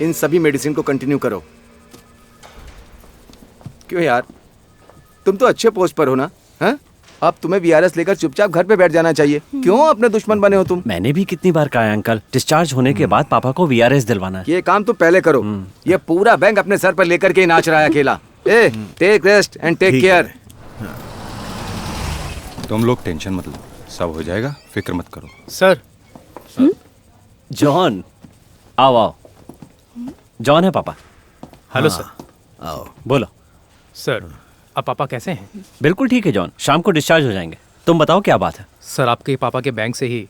इन सभी मेडिसिन को कंटिन्यू करो। क्यों यार, तुम तो अच्छे पोस्ट पर हो ना? हैं? अब तुम्हें वीआरएस लेकर चुपचाप घर पे बैठ जाना चाहिए। क्यों अपने दुश्मन बने हो तुम? मैंने भी कितनी बार कहा है अंकल, डिस्चार्ज होने के बाद पापा को वीआरएस दिलवाना है। ये काम तो पहले करो। ये पूरा बैंक अपने सर पर लेकर के ही नाच रहा है अकेला। ए, take rest and take care. तुम लोग टेंशन मत लो, सब हो जाएगा, फिक्र मत करो। सर। जॉन, आओ आओ। जॉन है पापा। Hello sir. आओ। बोलो सर, अब पापा कैसे हैं? बिल्कुल ठीक है जॉन, शाम को डिस्चार्ज हो जाएंगे। तुम बताओ क्या बात है? सर, आपके पापा के बैंक से ही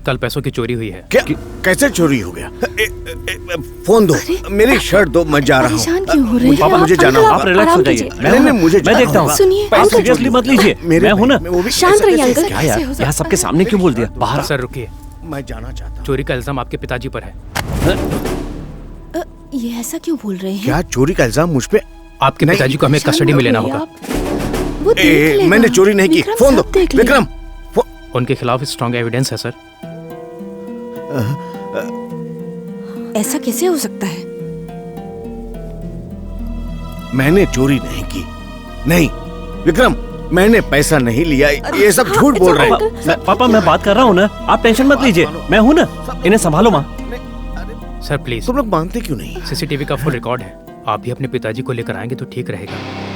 कल पैसों की चोरी हुई है। क्या? कैसे चोरी हो गया? फोन दो, मेरी शर्ट दो, मैं जा रहा हूँ। परेशान क्यों हो रहे हैं? पापा मुझे जाना होगा। आप रिलैक्स हो जाइए। मैं देखता हूँ। सुनिए, सीरियसली मत लीजिए, मैं हूँ ना। शांत रहिए अंकल। क्या यार, यहाँ सबके सामने क्यों बोल दिया? बाहर। सर रुकिए, मैं जाना चाहता हूँ। चोरी का इल्जाम आपके पिताजी पर है। ये ऐसा क्यों बोल रहे हैं? क्या चोरी का इल्जाम मुझ पे? आपके पिताजी को हमें कस्टडी में लेना होगा। मैंने चोरी नहीं की। फोन दो विक्रम। उनके खिलाफ स्ट्रॉन्ग एविडेंस है सर। ऐसा कैसे हो सकता है? मैंने चोरी नहीं की। नहीं विक्रम, मैंने पैसा नहीं लिया। ये सब झूठ बोल रहे हैं। पापा मैं बात कर रहा हूँ ना, आप टेंशन मत लीजिए, मैं हूँ ना। इन्हें संभालो माँ। Sir please. तुम लोग मानते क्यों नहीं? सीसीटीवी का फुल रिकॉर्ड है। आप भी अपने पिताजी को लेकर आएंगे तो ठीक रहेगा।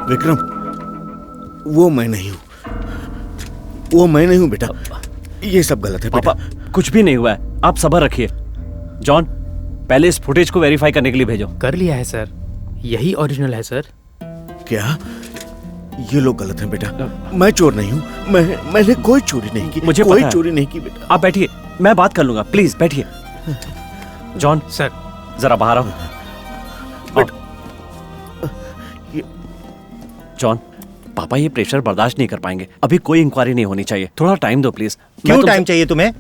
विक्रम, वो मैं नहीं हूँ। वो मैं नहीं हूँ बेटा। ये सब गलत है बेटा। पापा कुछ भी नहीं हुआ है, आप सब्र रखिए। जॉन, पहले इस फुटेज को वेरीफाई करने के लिए भेजो। कर लिया है सर, यही ओरिजिनल है सर। क्या? ये लोग गलत हैं बेटा। मैं चोर नहीं हूँ। मैंने कोई चोरी नहीं की। मुझे कोई पता है। चोरी नहीं की बेटा। आप बैठिए, मैं बात कर लूंगा, प्लीज बैठिए। जॉन सर, जरा बाहर आओ। जॉन, पापा ये प्रेशर बर्दाश्त नहीं कर पाएंगे। अभी कोई इंक्वायरी नहीं होनी चाहिए, थोड़ा टाइम दो प्लीज। क्यों टाइम चाहिए तुम्हें?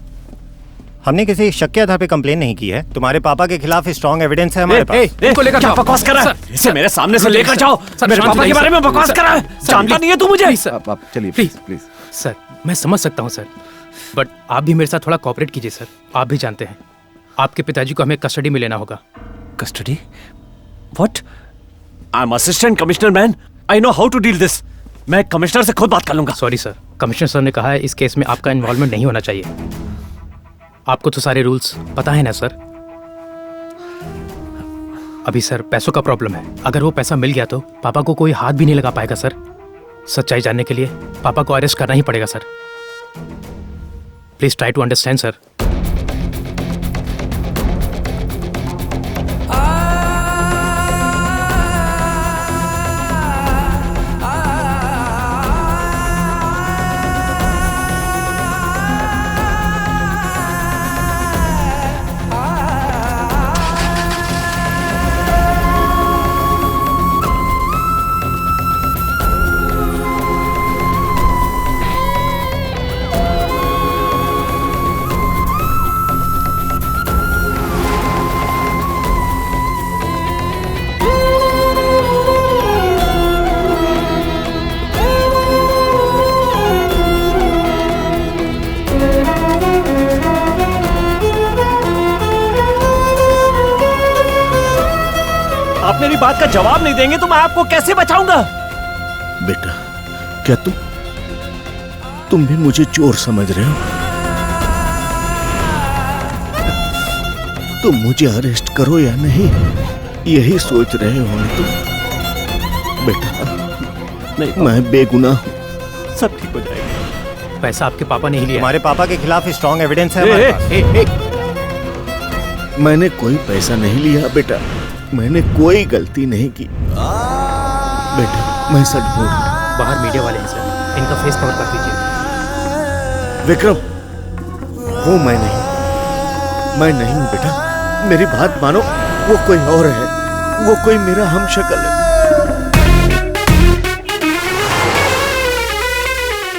हमने किसी शक के आधार पे कंप्लेन नहीं की है। तुम्हारे पापा के खिलाफ स्ट्रॉन्ग एविडेंस है हमारे पास। इनको लेकर क्या बकवास कर रहा है? इसे मेरे सामने से लेकर जाओ। मेरे पापा के बारे में बकवास कर रहा है। जानता नहीं है तू मुझे। आप चलिए प्लीज प्लीज। सर, मैं समझ सकता हूँ सर, बट आप भी मेरे साथ थोड़ा कोऑपरेट कीजिए सर। आप भी जानते हैं आपके पिताजी को हमें कस्टडी में लेना होगा। Custody? What? I am assistant commissioner man, I know how to deal this. मैं कमिश्नर से खुद बात कर लूंगा। सॉरी सर, कमिश्नर सर ने कहा है इस केस में आपका इन्वॉल्वमेंट नहीं होना चाहिए। आपको तो सारे रूल्स पता है ना सर। अभी सर पैसों का प्रॉब्लम है। अगर वो पैसा मिल गया तो पापा को कोई हाथ भी नहीं लगा पाएगा सर। सच्चाई जानने के लिए पापा को अरेस्ट करना ही पड़ेगा sir. Please try to understand sir. आप मेरी बात का जवाब नहीं देंगे तो मैं आपको कैसे बचाऊंगा? बेटा, क्या तुम भी मुझे चोर समझ रहे हो? तुम मुझे अरेस्ट करो या नहीं, यही सोच रहे हो ना तुम? बेटा नहीं, मैं बेगुनाह हूँ। सब ठीक हो जाएगा। पैसा आपके पापा ने ही लिया। हमारे पापा के खिलाफ स्ट्रॉन्ग एविडेंस है हमारे पास। मैंने कोई पैसा नहीं लिया बेटा। मैंने कोई गलती नहीं की बेटा। मैं सच बोल रहा हूँ। बाहर मीडिया वाले हैं सर, इनका फेस कवर कर दीजिए। विक्रम, वो मैं नहीं हूँ बेटा। मेरी बात मानो, वो कोई और है। वो कोई मेरा हमशक्ल है।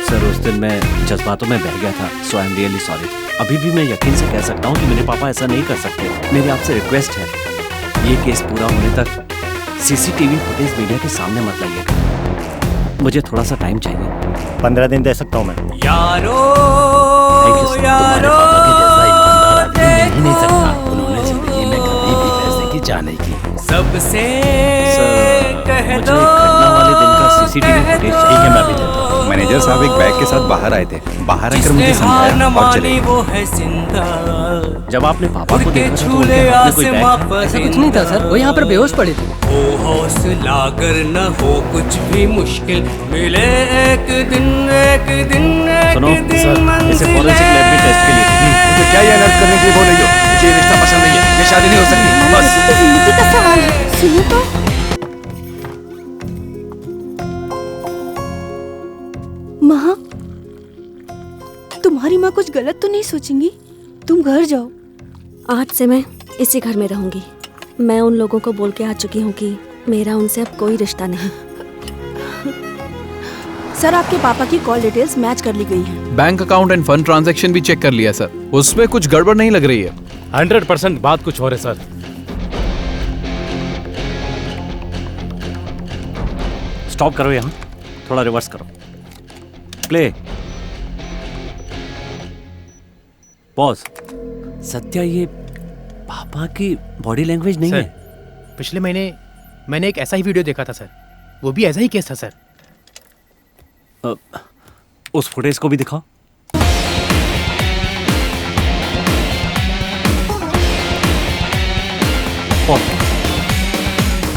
सर उस दिन मैं जज्बातों में बह गया था, सो आई एम रियली सॉरी। अभी भी मैं यकीन से कह सकता हूँ कि मेरे पापा ऐसा नहीं कर सकते। मेरी आपसे रिक्वेस्ट है, ये केस पूरा होने तक सीसीटीवी फुटेज मीडिया के सामने मत लाइएगा। मुझे थोड़ा सा टाइम चाहिए। 15 दिन दे सकता हूँ मैं। यारो थैंक यू सर। तुम्हारे पापा के जैसा ईमानदार आदमी मिल ही नहीं सकता। उन्होंने जिंदगी में कभी भी पैसे की चाह नहीं की। सबसे मुझे घटना वाले दिन का सीसीटीवी फुटेज ठीक है, मैं भी देता हूँ। मैनेजर साहब एक बैग के साथ बाहर आए थे। बाहर आकर मुझे समझाया और चले गए। जब आपने पापा को देखा था तो उनके हाथ में कोई बैग था? ऐसा कुछ नहीं था सर, वो यहाँ पर बेहोश पड़े थे। हौसला कर न हो कुछ भी मुश्किल मिले एक दिन सुनो सर, इसे फॉरेंसिक लैब में टेस्ट के लिए मुझे क्या ये अनर्थ करने के लिए बोल रही हो? मुझे ये रिश्ता पसंद नहीं है, ये शादी नहीं हो सकती। बस तो जिंदगी का सवाल है, सुनो तो। माँ, तुम्हारी माँ कुछ गलत तो नहीं सोचेंगी? तुम घर जाओ। आज से मैं इसी घर में रहूंगी। मैं उन लोगों को बोल के आ चुकी हूँ कि मेरा उनसे अब कोई रिश्ता नहीं। सर, आपके पापा की कॉल डिटेल्स मैच कर ली गई हैं। Bank account end fund transaction भी चेक कर लिया सर, उसमें कुछ गड़बड़ नहीं लग रही है। 100% बात कुछ और है सर। स्टॉप करो, यहाँ थोड़ा रिवर्स करो, प्ले, पॉज। सत्या, ये पापा की बॉडी लैंग्वेज नहीं सर, है। पिछले महीने मैंने एक ऐसा ही वीडियो देखा था सर, वो भी ऐसा ही केस था सर। उस फुटेज को भी दिखाओ।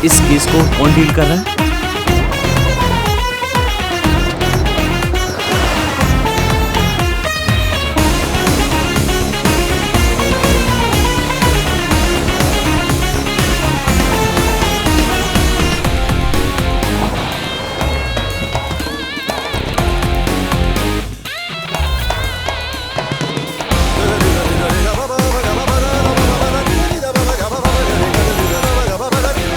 इस केस को कौन डील कर रहा है?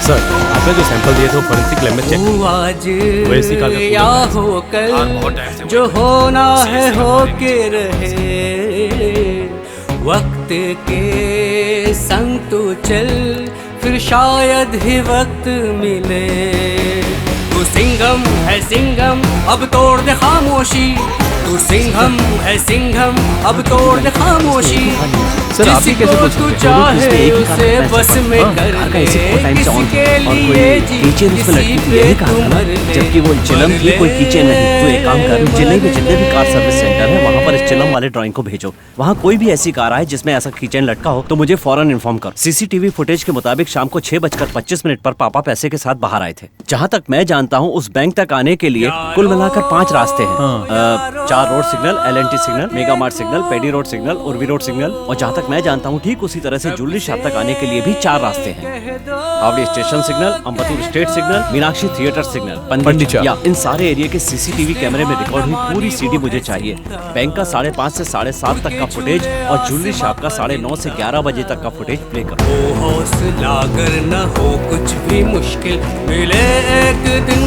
सर, आपने जो सैंपल दिए थे वो फोरेंसिक लैब में चेक आज वैसी का या हो कल जो होना है हो के रहे। वक्त के संग तू चल फिर शायद ही वक्त मिले। तू सिंघम है सिंघम अब तोड़ दे खामोशी। तू सिंघम है सिंघम अब तोड़ दे खामोशी। सर, आप ही कैसे पूछ तू सकते चाहे उसे बस में कर ले। किसी के लिए जी किसी पे तू मर ले। जबकि वो चिलम थी, कोई किचन नहीं। तो एक काम कर, जिले में जितने भी कार सर्विस सेंटर है वहाँ पर इस चिलम वाले ड्राइंग को भेजो। वहाँ कोई भी ऐसी कार आए जिसमें ऐसा किचन लटका हो तो मुझे फौरन इन्फॉर्म कर। सीसीटीवी फुटेज के मुताबिक शाम को 6:25 पर पापा पैसे के साथ बाहर आए थे। जहाँ तक मैं जानता हूँ उस बैंक तक आने के लिए कुल मिलाकर 5 रास्ते हैं। 4 road signal, LNT signal, mega mart signal, Padi road signal, Urvi road signal, और जहाँ तक मैं जानता हूँ ठीक उसी तरह से ज्वेलरी शॉप तक आने के लिए भी 4 रास्ते हैं। Avadi station signal, Ambattur estate signal, Meenakshi theatre signal, Pandit. या इन सारे एरिया के सीसीटीवी कैमरे में रिकॉर्ड हुई पूरी CD मुझे चाहिए। बैंक का 5:30 से 7:30 तक का फुटेज और ज्वेलरी शॉप का 9:30 से 11 बजे तक का फुटेज प्ले करो। हौसला कर न हो कुछ भी मुश्किल मिले एक दिन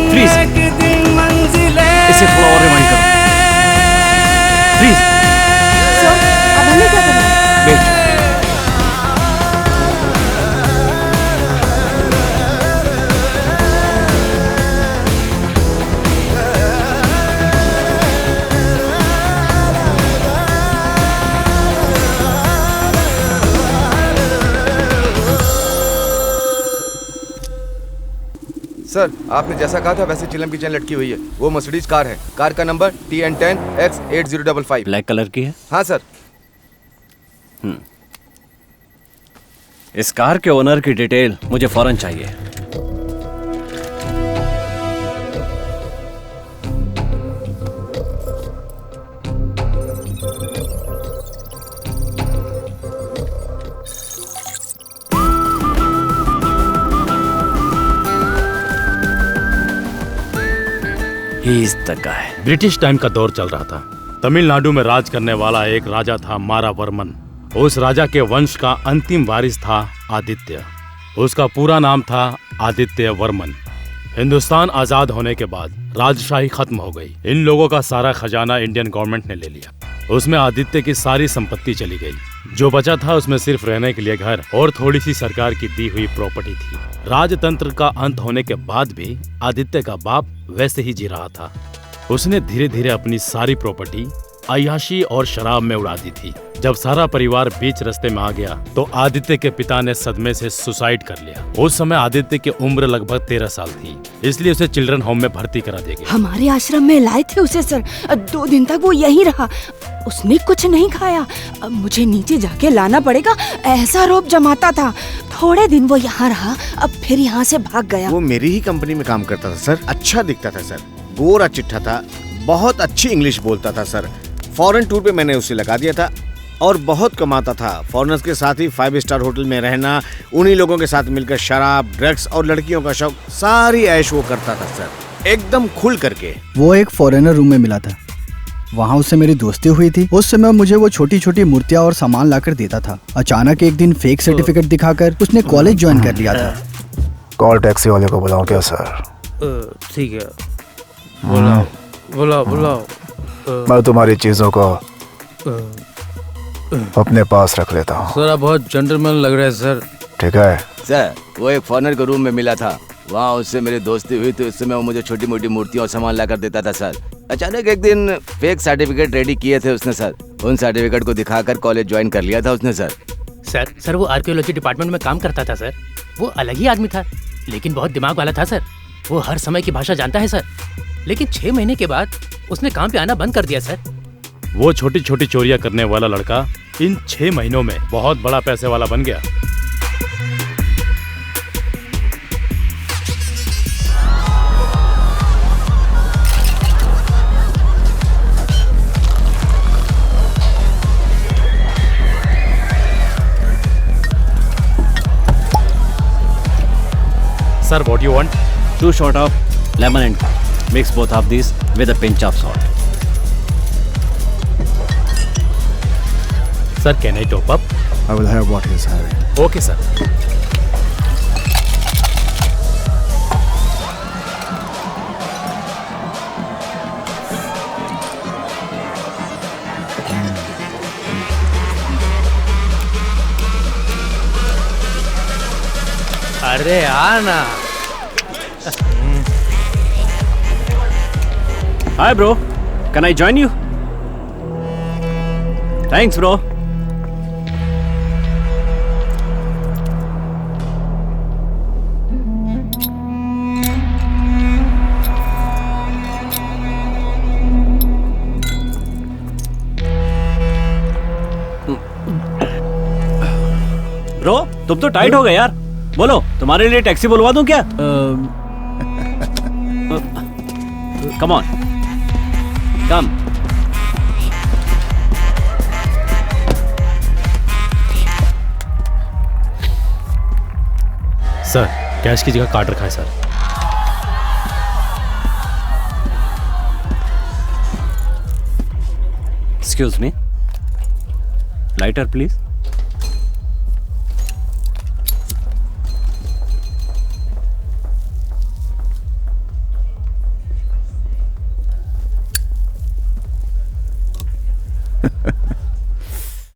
Please. एक दिन मंजिले। इसे थोड़ा और रिवाइंड करो प्लीज। सर, अब हमें क्या करना है? वेट, सर, आपने जैसा कहा था वैसे चिलम की चैन लटकी हुई है। वो मर्सिडीज कार है। कार का नंबर TN10X8055। ब्लैक कलर की है। हाँ सर। इस कार के ओनर की डिटेल मुझे फौरन चाहिए। He is the guy. British time का दौर चल रहा था। तमिलनाडु में राज करने वाला एक राजा था मारावर्मन। उस राजा के वंश का अंतिम वारिस था आदित्य। उसका पूरा नाम था आदित्य वर्मन। हिंदुस्तान आजाद होने के बाद राजशाही खत्म हो गई। इन लोगों का सारा खजाना इंडियन गवर्नमेंट ने ले लिया। उसमें आदित्य की सारी संपत्ति चली गई। जो बचा था उसमें सिर्फ रहने के लिए घर और थोड़ी सी सरकार की दी हुई प्रॉपर्टी थी। राजतंत्र का अंत होने के बाद भी आदित्य का बाप वैसे ही जी रहा था। उसने धीरे धीरे अपनी सारी प्रॉपर्टी अय्याशी और शराब में उड़ा दी थी। जब सारा परिवार बीच रास्ते में आ गया तो आदित्य के पिता ने सदमे से सुसाइड कर लिया। उस समय आदित्य की उम्र लगभग 13 साल थी, इसलिए उसे चिल्ड्रन होम में भर्ती करा दिया गया। हमारे आश्रम में लाए थे उसे सर, 2 दिन तक वो यहीं रहा। उसने कुछ नहीं खाया। अब मुझे नीचे जाके लाना पड़ेगा, ऐसा रोब जमाता था। थोड़े दिन वो यहाँ रहा, अब फिर यहाँ से भाग गया। वो मेरी ही कंपनी में काम करता था सर। अच्छा दिखता था सर, गोरा चिट्ठा था, बहुत अच्छी इंग्लिश बोलता था सर। फॉरेन टूर पे मैंने उसे लगा दिया था और बहुत कमाता था। फॉरेनर्स के साथ ही 5 स्टार होटल में रहना, उन्हीं लोगों के साथ मिलकर शराब, ड्रग्स और लड़कियों का शौक, सारी ऐश वो करता था सर, एकदम खुल करके। वो एक फॉरेनर रूम में मिला था, वहाँ उससे मेरी दोस्ती हुई थी। उस समय मुझे वो छोटी छोटी मूर्तियाँ और सामान लाकर देता था। अचानक एक दिन फेक सर्टिफिकेट दिखाकर उसने कॉलेज ज्वाइन कर लिया था। कॉल टैक्सी वाले को बुलाओ क्या सर? ठीक है, बुलाओ। मैं तुम्हारी चीजों को अपने पास रख लेता हूँ। सर आप बहुत जेंटलमैन लग रहे हैं सर। ठीक है सर, वो एक फॉरेनर के रूम में मिला था, वहाँ उससे मेरी दोस्ती हुई तो उस समय वो मुझे छोटी मोटी मूर्तियाँ और सामान लाकर देता था सर। अचानक एक दिन फेक सर्टिफिकेट रेडी किए थे उसने सर, उन सर्टिफिकेट को दिखाकर कॉलेज ज्वाइन कर लिया था उसने सर। सर वो आर्कियोलॉजी डिपार्टमेंट में काम करता था सर। वो अलग ही आदमी था, लेकिन बहुत दिमाग वाला था सर। वो हर समय की भाषा जानता है सर। लेकिन 6 महीने के बाद उसने काम पे आना बंद कर दिया सर। वो छोटी छोटी चोरियां करने वाला लड़का इन 6 महीनों में बहुत बड़ा पैसे वाला बन गया। Sir, what you want? 2 shots of lemon and mix both of these with a pinch of salt. Sir, can I top up? I will have what he is having. Okay, sir. अरे आना। Hi bro, can I join you? Thanks bro. Bro तुम तो tight हो गए यार। बोलो तुम्हारे लिए टैक्सी बुलवा दूं क्या? Come on come. Sir cash की जगह कार्ड रखा है sir. Excuse me, lighter please.